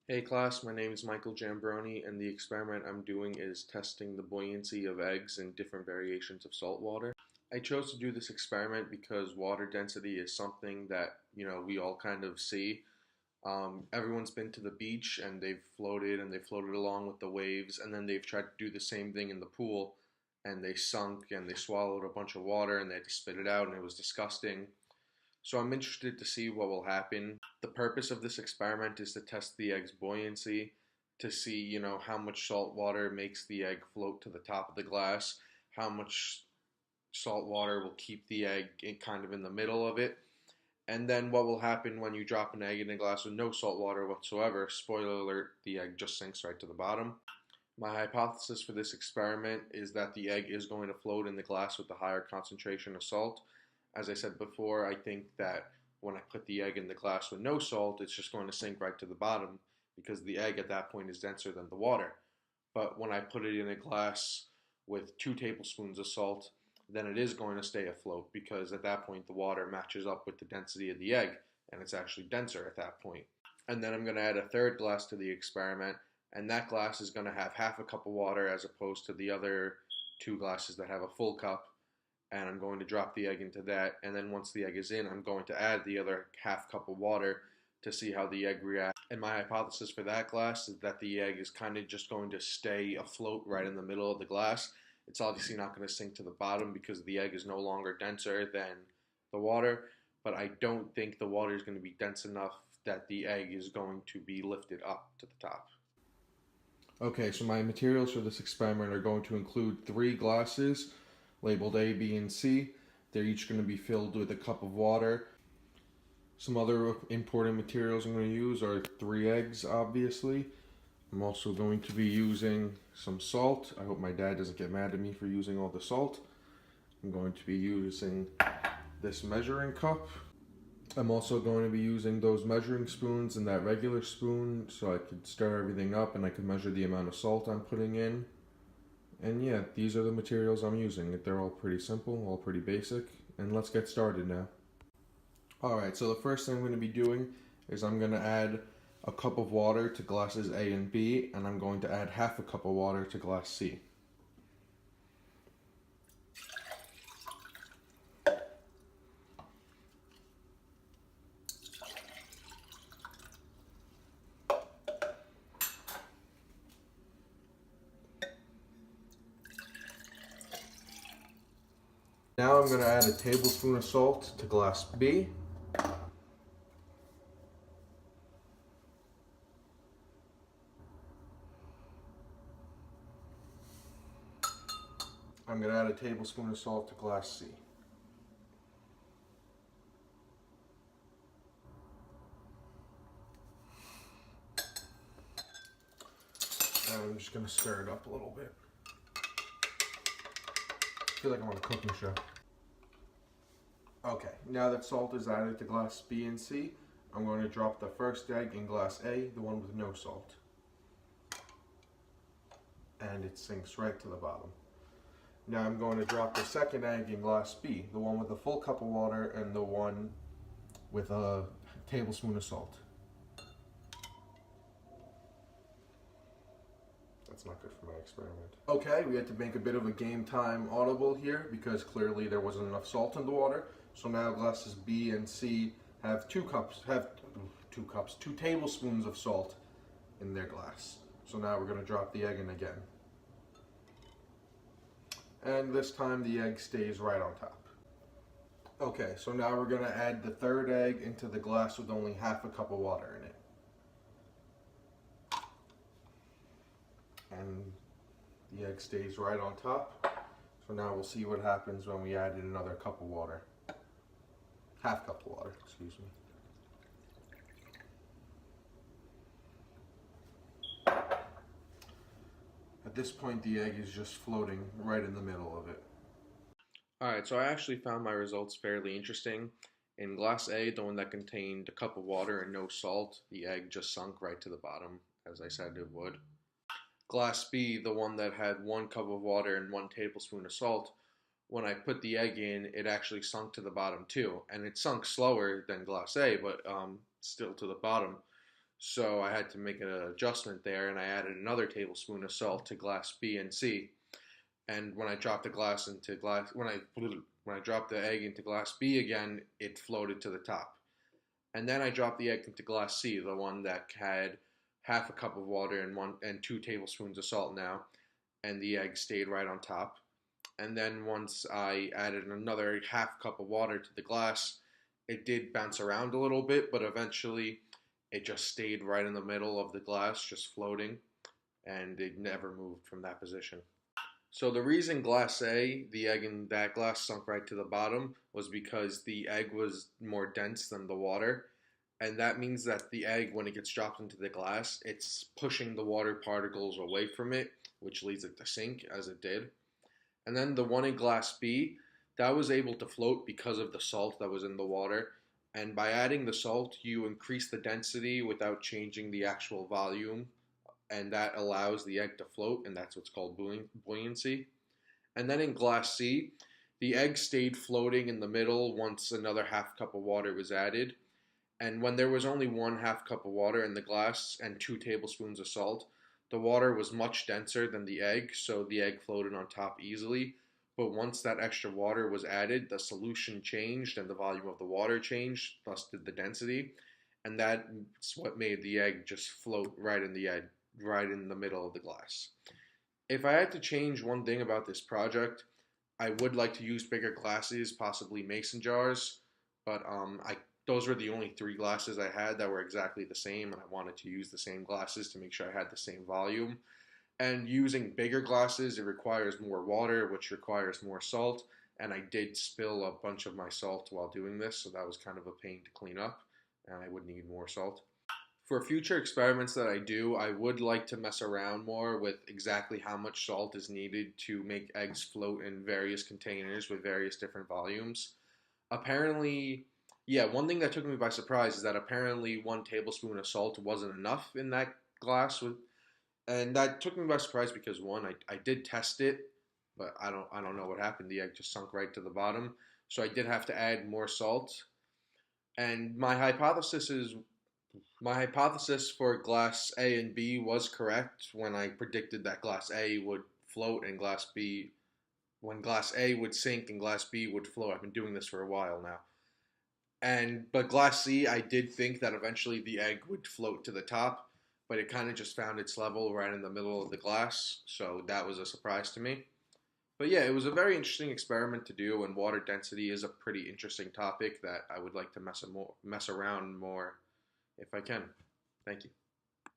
Hey class, my name is Michael Jambroni, and the experiment I'm doing is testing the buoyancy of eggs in different variations of salt water. I chose to do this experiment because water density is something that, we all kind of see. Everyone's been to the beach and they've floated along with the waves, and then they've tried to do the same thing in the pool, and they sunk and they swallowed a bunch of water and they had to spit it out, and it was disgusting. So I'm interested to see what will happen. The purpose of this experiment is to test the egg's buoyancy, to see, how much salt water makes the egg float to the top of the glass, how much salt water will keep the egg kind of in the middle of it, and then what will happen when you drop an egg in a glass with no salt water whatsoever. Spoiler alert, the egg just sinks right to the bottom. My hypothesis for this experiment is that the egg is going to float in the glass with the higher concentration of salt. As I said before, I think that when I put the egg in the glass with no salt, it's just going to sink right to the bottom because the egg at that point is denser than the water. But when I put it in a glass with 2 tablespoons of salt, then it is going to stay afloat because at that point the water matches up with the density of the egg and it's actually denser at that point. And then I'm going to add a third glass to the experiment, and that glass is going to have half a cup of water as opposed to the other 2 glasses that have a full cup. And I'm going to drop the egg into that, and then once the egg is in, I'm going to add the other half cup of water to see how the egg reacts. And my hypothesis for that glass is that the egg is kind of just going to stay afloat right in the middle of the glass. It's obviously not going to sink to the bottom because the egg is no longer denser than the water, but I don't think the water is going to be dense enough that the egg is going to be lifted up to the top. Okay, so my materials for this experiment are going to include 3 glasses labeled A, B, and C. They're each going to be filled with a cup of water. Some other important materials I'm going to use are 3 eggs, obviously. I'm also going to be using some salt. I hope my dad doesn't get mad at me for using all the salt. I'm going to be using this measuring cup. I'm also going to be using those measuring spoons and that regular spoon so I could stir everything up and I could measure the amount of salt I'm putting in. And yeah, these are the materials I'm using. They're all pretty simple, all pretty basic. And let's get started now. Alright, so the first thing I'm going to be doing is I'm going to add a cup of water to glasses A and B, and I'm going to add half a cup of water to glass C. Now I'm going to add a tablespoon of salt to glass B. I'm going to add a tablespoon of salt to glass C. And I'm just going to stir it up a little bit. I feel like I'm on a cooking show. Okay, now that salt is added to glass B and C, I'm going to drop the first egg in glass A, the one with no salt. And it sinks right to the bottom. Now I'm going to drop the second egg in glass B, the one with a full cup of water and the one with a tablespoon of salt. That's not good for my experiment. Okay, we had to make a bit of a game time audible here because clearly there wasn't enough salt in the water. So now glasses B and C have 2 tablespoons of salt in their glass. So now we're going to drop the egg in again. And this time the egg stays right on top. Okay, so now we're going to add the third egg into the glass with only half a cup of water in it. And the egg stays right on top. So now we'll see what happens when we add in another cup of water. Half cup of water, excuse me. At this point, the egg is just floating right in the middle of it. Alright, so I actually found my results fairly interesting. In glass A, the one that contained a cup of water and no salt, the egg just sunk right to the bottom, as I said it would. Glass B, the one that had 1 cup of water and 1 tablespoon of salt, when I put the egg in, it actually sunk to the bottom too. And it sunk slower than glass A, but still to the bottom. So I had to make an adjustment there, and I added another tablespoon of salt to glass B and C. And when I dropped the glass into glass, when I dropped the egg into glass B again, it floated to the top. And then I dropped the egg into glass C, the one that had half a cup of water and 2 tablespoons of salt now, and the egg stayed right on top. And then once I added another half cup of water to the glass, it did bounce around a little bit, but eventually it just stayed right in the middle of the glass, just floating, and it never moved from that position. So the reason glass A, the egg in that glass sunk right to the bottom, was because the egg was more dense than the water. And that means that the egg, when it gets dropped into the glass, it's pushing the water particles away from it, which leads it to sink, as it did. And then the one in glass B, that was able to float because of the salt that was in the water. And by adding the salt, you increase the density without changing the actual volume, and that allows the egg to float, and that's what's called buoyancy. And then in glass C, the egg stayed floating in the middle once another half cup of water was added. And when there was only 1/2 cup of water in the glass and 2 tablespoons of salt, the water was much denser than the egg, so the egg floated on top easily. But once that extra water was added, the solution changed and the volume of the water changed, thus did the density. And that's what made the egg just float right in the middle of the glass. If I had to change one thing about this project, I would like to use bigger glasses, possibly mason jars, but those were the only 3 glasses I had that were exactly the same, and I wanted to use the same glasses to make sure I had the same volume. And using bigger glasses, it requires more water, which requires more salt, and I did spill a bunch of my salt while doing this, so that was kind of a pain to clean up, and I would need more salt. For future experiments that I do, I would like to mess around more with exactly how much salt is needed to make eggs float in various containers with various different volumes. Apparently, yeah, one thing that took me by surprise is that apparently 1 tablespoon of salt wasn't enough in that glass and that took me by surprise because one, I did test it, but I don't know what happened. The egg just sunk right to the bottom. So I did have to add more salt. And my hypothesis for glass A and B was correct when I predicted that glass A would float and when glass A would sink and glass B would float. I've been doing this for a while now. But glass C, I did think that eventually the egg would float to the top, but it kind of just found its level right in the middle of the glass, so that was a surprise to me. But yeah, it was a very interesting experiment to do, and water density is a pretty interesting topic that I would like to mess around more if I can. Thank you.